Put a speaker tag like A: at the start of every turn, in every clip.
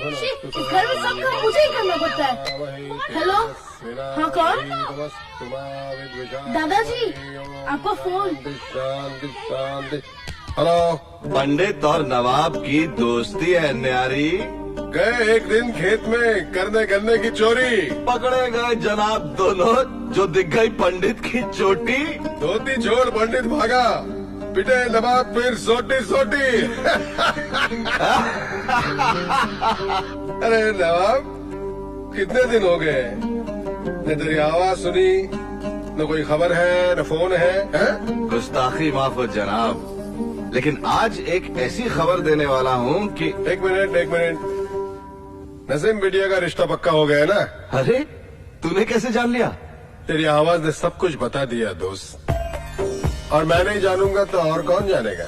A: इस घर में सब काम मुझे ही करना पड़ता है। हेलो, हाँ कौन? दादाजी, आपका फोन।
B: हेलो।
C: पंडित और नवाब की दोस्ती है न्यारी।
B: गए एक दिन खेत में करने गन्ने की चोरी,
C: पकड़े गए जनाब दोनों, जो दिख गई पंडित की चोटी।
B: धोती छोड़ पंडित भागा, पिटे नवाब फिर सोटी सोटी। अरे नवाब, कितने दिन हो गए, न तेरी आवाज सुनी, न कोई खबर है, न फोन है?
C: गुस्ताखी माफ हो जनाब, लेकिन आज एक ऐसी खबर देने वाला हूँ कि।
B: एक मिनट, नसीम बिटिया का रिश्ता पक्का हो गया ना?
C: अरे तूने कैसे जान लिया?
B: तेरी आवाज ने सब कुछ बता दिया दोस्त, और मैं नहीं जानूंगा तो और कौन जानेगा?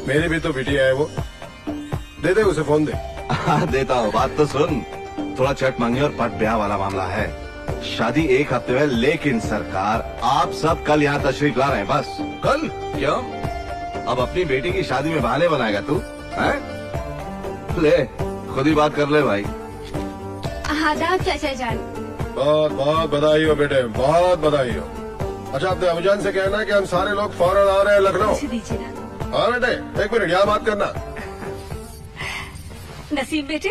B: मेरी भी तो बिटिया है वो, दे उसे फोन दे।
C: हाँ देता हूँ, बात तो सुन। थोड़ा चट मांगी और पट ब्याह वाला मामला है। शादी एक हफ्ते में, लेकिन सरकार आप सब कल यहाँ तशरीफ ला रहे हैं। बस कल। क्यों? अब अपनी बेटी की शादी में बहाने बनाएगा तू? हैं? ले खुद ही बात कर ले भाई।
D: आदाब चाचा जान।
B: बहुत बहुत बधाई हो बेटे, बहुत बधाई हो। अच्छा, अपने अबूजान से कहना कि हम सारे लोग फौरन आ रहे हैं लखनऊ।
D: दीजिए ना।
B: हाँ बेटे, एक मिनट यहाँ बात करना।
E: नसीब बेटे,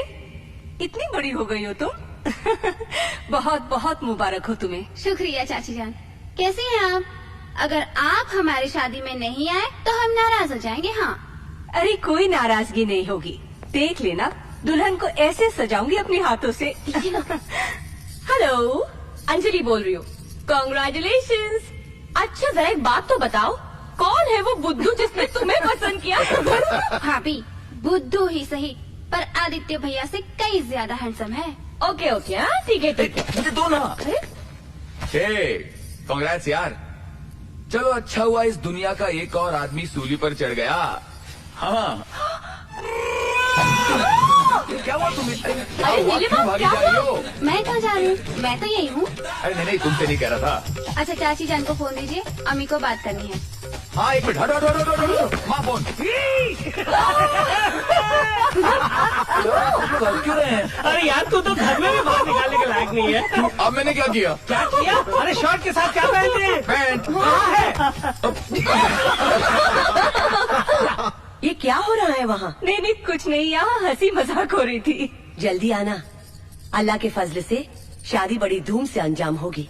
E: इतनी बड़ी हो गई हो तुम। बहुत बहुत मुबारक हो तुम्हें।
D: शुक्रिया चाची जान। कैसी हैं आप? अगर आप हमारी शादी में नहीं आए तो हम नाराज हो जाएंगे। हाँ।
E: अरे कोई नाराजगी नहीं होगी, देख लेना, दुल्हन को ऐसे सजाऊंगी अपने हाथों से। हेलो, अंजलि बोल रही हूँ। कॉन्ग्रेचुलेशंस। अच्छा जरा एक बात तो बताओ, कौन है वो बुद्धू जिसने तुम्हें पसंद किया?
D: भाभी, बुद्धू ही सही, पर आदित्य भैया से कई ज्यादा हैंडसम है।
E: ओके ओके, हाँ ठीक है ठीक है।
F: मुझे दो ना। कांग्रेस यार, चलो अच्छा हुआ इस दुनिया का एक और आदमी सूली पर चढ़ गया। हाँ। क्या हुआ तुम्हें?
D: अरे नीलिमा,
F: भागी
D: क्या
F: जा रही
D: हुआ?
F: हो?
D: मैं कहाँ जा रही हूँ? मैं तो यही हूँ।
F: अरे नहीं, तुमसे नहीं कह रहा था।
D: अच्छा चाची जान को फोन दीजिए, अम्मी को बात करनी है।
F: हाँ एक मिनट, हटो हटो हटो हटो, माँ फोन। क्यों रहे हैं?
G: अरे यार, तू तो घर में भी बाहर निकालने के लायक नहीं है।
F: अब मैंने क्या किया?
G: क्या किया? अरे शर्ट के साथ क्या पहनते हैं?
F: पैंट।
H: ये क्या हो रहा है वहाँ?
E: नहीं नहीं कुछ नहीं, यहाँ हंसी मजाक हो रही थी।
H: जल्दी आना, अल्लाह के फजल से शादी बड़ी धूम से अंजाम होगी।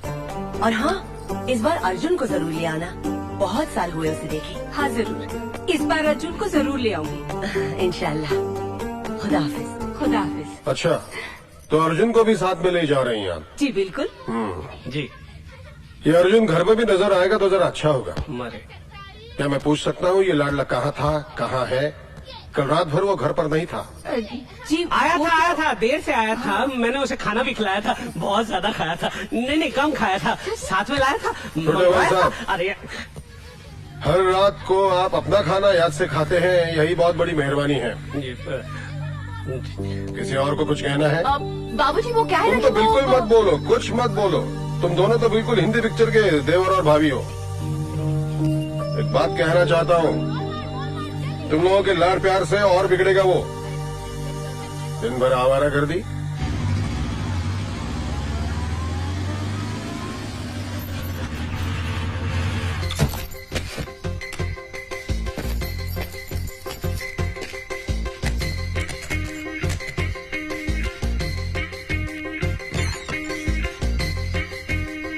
H: और हाँ, इस बार अर्जुन को जरूर ले आना, बहुत साल हुए उसे देखे।
E: हाँ जरूर, इस बार अर्जुन को जरूर ले आऊंगी
H: इंशाल्लाह। खुदा हाफिज।
E: खुदा हाफिज।
B: अच्छा, तो अर्जुन को भी साथ में ले जा रही हैं आप?
E: जी बिल्कुल।
G: जी।
B: ये अर्जुन घर में भी नजर आएगा तो जरा अच्छा होगा।
G: मरे।
B: क्या मैं पूछ सकता हूँ ये लाडला कहाँ था, कहाँ है? कल रात भर वो घर पर नहीं था।
E: जी
G: आया था, देर से आया था। मैंने उसे खाना भी खिलाया था, बहुत ज्यादा खाया था। नहीं कम खाया था, साथ में लाया था।
B: भाई साहब,
G: अरे
B: हर रात को आप अपना खाना याद से खाते हैं, यही बहुत बड़ी मेहरबानी है। किसी और को कुछ कहना है?
E: बाबूजी वो क्या है
B: तुम तो बिल्कुल मत बोलो, कुछ मत बोलो। तुम दोनों तो बिल्कुल हिंदी पिक्चर के देवर और भाभी हो। एक बात कहना चाहता हूँ, तुम लोगों के लाड़ प्यार से और बिगड़ेगा वो। दिन भर आवारा कर दी।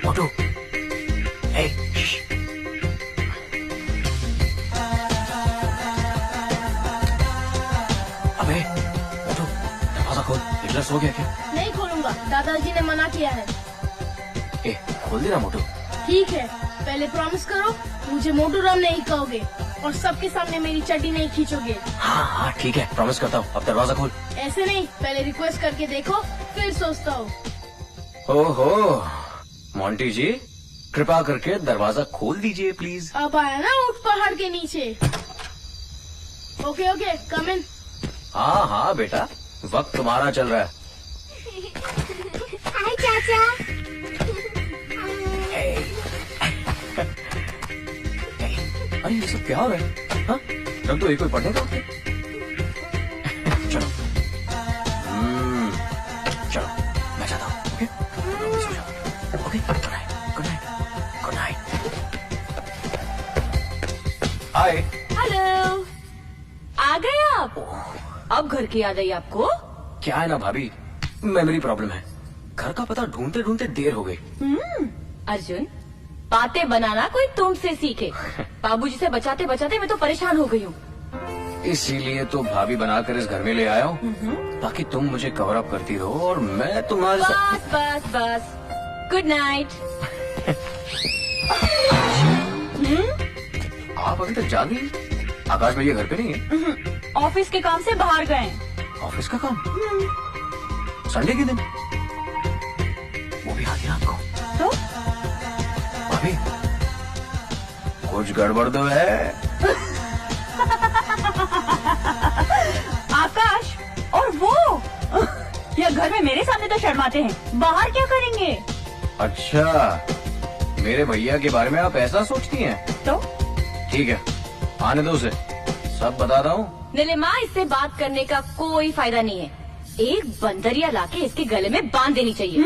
F: मोटू, अबे मोटू, दरवाजा खोल। निकला सो गया क्या?
A: नहीं खोलूंगा, दादाजी ने मना किया है।
F: खोल दे ना मोटू।
A: ठीक है, पहले प्रॉमिस करो मुझे मोटू राम नहीं कहोगे और सबके सामने मेरी चड्डी नहीं खींचोगे।
F: हाँ ठीक है, प्रॉमिस करता हूँ। अब दरवाजा खोल।
A: ऐसे नहीं, पहले रिक्वेस्ट करके देखो, फिर सोचता हूँ।
F: ओहो, मोंटी जी, कृपा करके दरवाजा खोल दीजिए प्लीज।
A: अब आया ना ऊंट पहाड़ के नीचे। ओके ओके, कम इन।
F: हाँ हाँ बेटा, वक्त तुम्हारा चल रहा है।
D: हाय चाचा।
F: अरे ये सब क्या हो रहा है? हाँ, रख दो, ये कोई पढ़ने का वक्त है? चलो
E: अब घर की याद आई आपको?
I: क्या है ना भाभी, मेमोरी प्रॉब्लम है। घर का पता ढूंढते ढूंढते देर हो गई।
E: अर्जुन, बातें बनाना कोई तुम से सीखे। बाबूजी से बचाते बचाते मैं तो परेशान हो गई हूँ।
I: इसीलिए तो भाभी बनाकर इस घर में ले आया हूँ, ताकि तुम मुझे कवर अप करती रहो और मैं तुम्हारे साथ।
E: बस बस बस, गुड नाइट।
I: आप अभी तक जागी? आकाश भैया घर पे नहीं है?
E: ऑफिस के काम से बाहर गए।
I: ऑफिस का काम? संडे के दिन? वो भी आधी रात को?
E: तो
I: भाभी, कुछ गड़बड़ तो है।
E: आकाश और वो या घर में मेरे सामने तो शर्माते हैं, बाहर क्या करेंगे?
I: अच्छा, मेरे भैया के बारे में आप ऐसा सोचती हैं?
E: तो
I: ठीक है, आने दो उसे, सब बताता हूँ।
E: नीलिमा, इससे बात करने का कोई फायदा नहीं है। एक बंदरिया लाके इसके गले में बांध देनी चाहिए।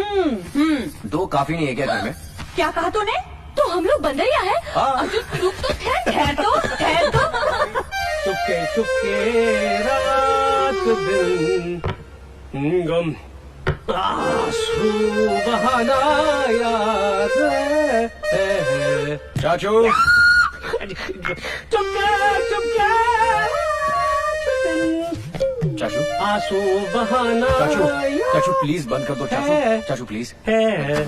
I: दो काफी नहीं है क्या घर में?
E: क्या कहा तूने? तो हम लोग बंदरिया है?
I: हाँ।
E: अर्जुन रुक तो, ठहर तो।
G: चुपके चुपके रात दिन गम आंसू बहाना याद है।
I: चाचू,
G: चुपके चुपके
I: चाचू,
G: आंसू बहाना
I: चाचू,
G: याद
I: चाचू प्लीज बंद कर दो। चाचू,
G: है।
I: चाचू प्लीज।
G: है।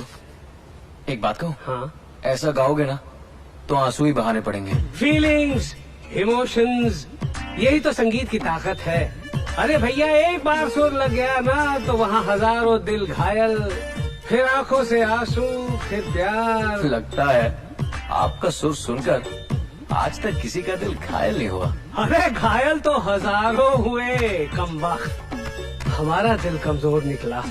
I: एक बात कहूँ,
G: हाँ,
I: ऐसा गाओगे ना तो आंसू ही बहाने पड़ेंगे।
G: फीलिंग्स, इमोशंस, यही तो संगीत की ताकत है। अरे भैया, एक बार सुर लग गया ना तो वहाँ हजारों दिल घायल, फिर आंखों से आंसू, फिर प्यार।
I: लगता है आपका सुर सुनकर आज तक किसी का दिल घायल नहीं हुआ।
G: अरे घायल तो हजारों हुए, कमबख्त। हमारा दिल कमजोर निकला।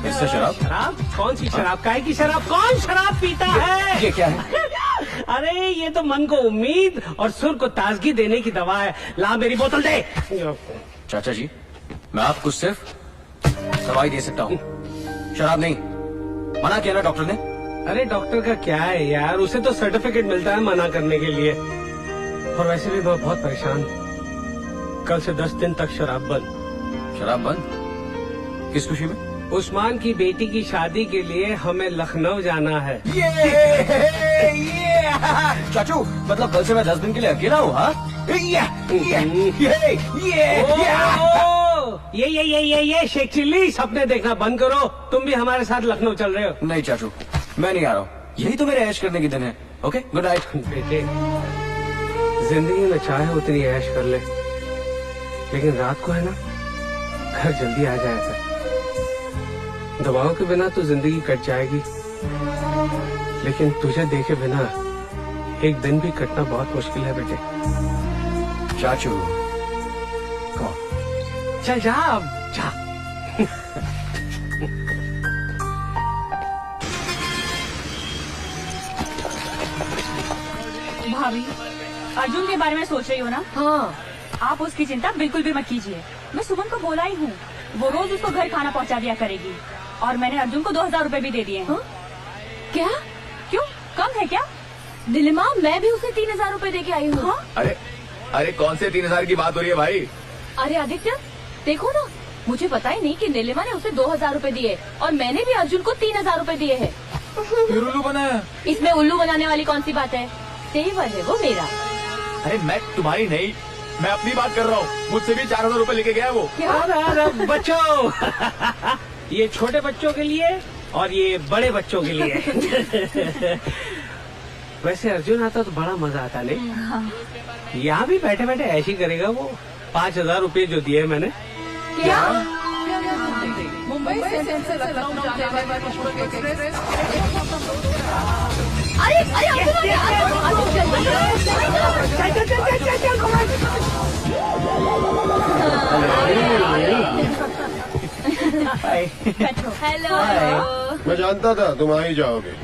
I: इससे शराब?
G: शराब? कौन सी शराब? काहे की शराब? कौन शराब पीता है?
I: ये क्या है?
G: अरे ये तो मन को उम्मीद और सुर को ताजगी देने की दवा है। ला मेरी बोतल दे।
I: चाचा जी, मैं आपको सिर्फ दवाई दे सकता हूँ, शराब नहीं। मना किया ना डॉक्टर ने?
G: अरे डॉक्टर का क्या है यार, उसे तो सर्टिफिकेट मिलता है मना करने के लिए। और वैसे भी मैं बहुत परेशान हूँ। कल से 10 दिन तक शराब बंद।
I: शराब बंद? किस खुशी में?
G: उस्मान की बेटी की शादी के लिए हमें लखनऊ जाना है।
I: ये चाचू, मतलब कल से मैं 10 दिन के लिए अकेला हूँ? हाँ?
G: ये शेख चिल्ली, सपने देखना बंद करो। तुम भी हमारे साथ लखनऊ चल रहे हो?
I: नहीं चाचू, मैं नहीं आ रहा हूँ। यही तो मेरे ऐश करने के दिन है। Okay, good night.
G: बेटे, जिंदगी में चाहे उतनी ऐश कर ले, लेकिन रात को है ना, घर जल्दी आ जाया कर। दवाओं के बिना तो जिंदगी कट जाएगी, लेकिन तुझे देखे बिना एक दिन भी कटना बहुत मुश्किल है बेटे।
I: चाचू, कौन?
G: चल जा अब, जा।
E: भाभी, अर्जुन के बारे में सोच रही हो ना? हाँ। आप उसकी चिंता बिल्कुल भी मत कीजिए। मैं सुमन को बोला ही हूँ, वो रोज उसको घर खाना पहुँचा दिया करेगी। और मैंने अर्जुन को 2000 रुपए भी दे दिए हैं। क्या? क्यों, कम है क्या? नीलिमा, मैं भी उसे 3000 रुपए दे के आई हूँ।
F: अरे कौन से 3000 की बात हो रही है भाई?
E: अरे आदित्य, देखो ना, मुझे पता ही नहीं कि नीलिमा ने उसे 2000 रुपए दिए और मैंने भी अर्जुन को 3000 रुपए दिए हैं।
F: फिर उल्लू बनाया?
E: इसमें उल्लू बनाने वाली कौन सी बात है? सेवर है वो मेरा।
F: अरे मैं तुम्हारी नहीं, मैं अपनी बात कर रहा हूँ। मुझसे भी 4000 रुपए लेके गया वो।
G: अरे बच्चों, ये छोटे बच्चों के लिए और ये बड़े बच्चों के लिए। वैसे अर्जुन आता तो बड़ा मजा आता नहीं? यहाँ भी बैठे बैठे ऐसी करेगा वो। 5000 रुपए जो दिए मैंने।
E: क्या?
A: मुंबई से लखनऊ जाने वाली पुष्पक एक्सप्रेस।
E: अरे अर्जुन हेलो।
B: मैं जानता था तुम आ ही जाओगे।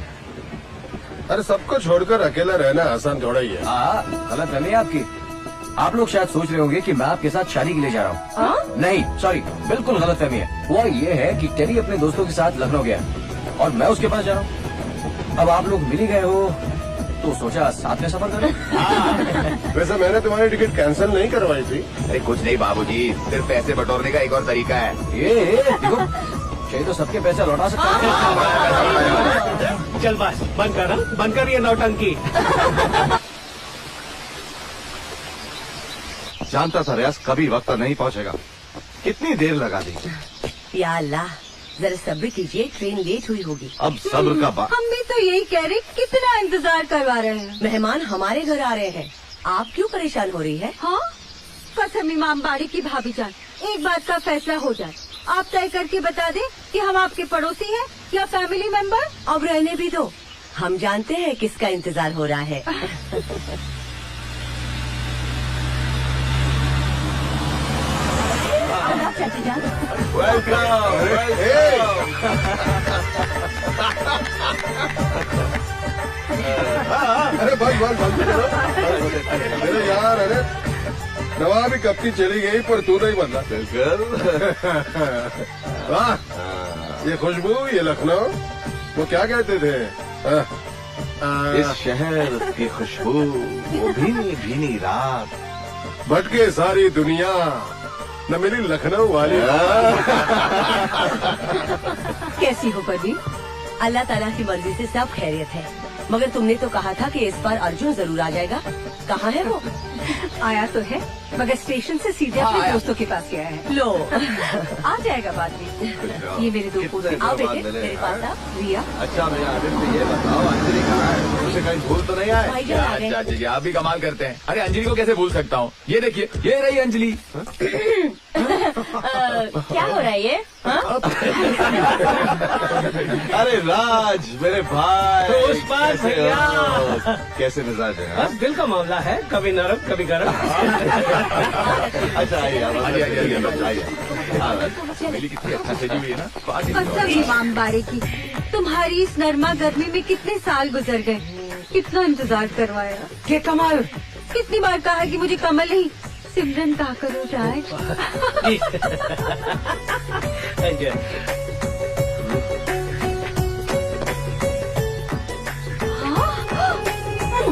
B: अरे सबको छोड़कर अकेला रहना आसान थोड़ा ही है।
I: गलत है नहीं आपकी। आप लोग शायद सोच रहे होंगे कि मैं आपके साथ शादी के लिए जा रहा हूँ। नहीं, सॉरी, बिल्कुल गलत फहमी है। वो ये है कि टेरी अपने दोस्तों के साथ लखनऊ गया और मैं उसके पास जा रहा हूँ। अब आप लोग मिल ही गए हो तो सोचा साथ में सफर करें।
B: वैसे मैंने तुम्हारी टिकट कैंसिल नहीं करवाई थी।
F: अरे कुछ नहीं बाबूजी, सिर्फ पैसे बटोरने का एक और तरीका है।
I: ये देखो, चाहिए तो सबके पैसे लौटा सकते हैं।
G: चल बस बंद कर ये नौटंकी।
C: जानता था रियाज कभी वक्त नहीं पहुंचेगा, कितनी देर लगा दी।
H: या अल्लाह, जरा सब्र कीजिए, ट्रेन लेट हुई होगी।
C: अब सब्र का बात।
E: हम भी तो यही कह रहे, कितना इंतजार करवा रहे हैं।
H: मेहमान हमारे घर आ रहे हैं, आप क्यों परेशान हो रही है?
E: हाँ, कसम इमाम बाड़ी की भाभी जान, एक बात का फैसला हो जाए। आप तय करके बता दें कि हम आपके पड़ोसी हैं या फैमिली मेंबर।
H: अब रहने भी दो, हम जानते हैं किसका इंतजार हो रहा है।
B: अरे बस अरे यार, अरे नवाबी कब की चली गई पर तू नहीं बदला।
C: बिल्कुल।
B: वाह, ये खुशबू, ये लखनऊ, वो क्या कहते थे?
C: इस शहर की खुशबू, वो भीनी भीनी रात,
B: भटके सारी दुनिया, न मिली लखनऊ वाली।
E: कैसी हो परवीन?
H: अल्लाह ताला की मर्जी से सब खैरियत है, मगर तुमने तो कहा था कि इस बार अर्जुन जरूर आ जाएगा। कहाँ है वो?
E: आया तो है, मगर स्टेशन से सीधे अपने दोस्तों के पास गया है।
H: लो,
E: आ जाएगा बाद में। ये मेरे दो पोते।
C: कितने
H: आओ
C: दिन बाद
H: बेटे,
C: मिले,
H: मेरे पास
C: हाँ?
H: आओ।
E: रिया,
C: अच्छा भैया, आदित्य ये बताओ, अंजलि कहाँ है? उसे कहीं भूल तो नहीं आए?
H: भाईजान आ गए।
F: अच्छा जी, आप भी कमाल करते हैं। अरे अंजलि को कैसे भूल सकता हूँ? ये देखिए, ये रही अंजलि।
E: क्या हो रहा है ये?
C: अरे राज, मेरे भाई,
G: तो उस पार
C: कैसे
G: भैया।
C: हो? कैसे मिजाज है? हाँ?
G: बस दिल का मामला है, कभी नरम कभी गरम।
C: अच्छा आइए, आइए।
F: अंजलि कितनी अच्छा सजी हुई है ना। पार्टी
E: कसम इमाम बाड़ी की, तुम्हारी इस नरमा गर्मी में कितने साल गुजर गए, कितना इंतजार करवाया।
G: ये कमाल।
E: कितनी बार कहा कि मुझे कमल नहीं सिमरन कहा करो राज।
G: अच्छा,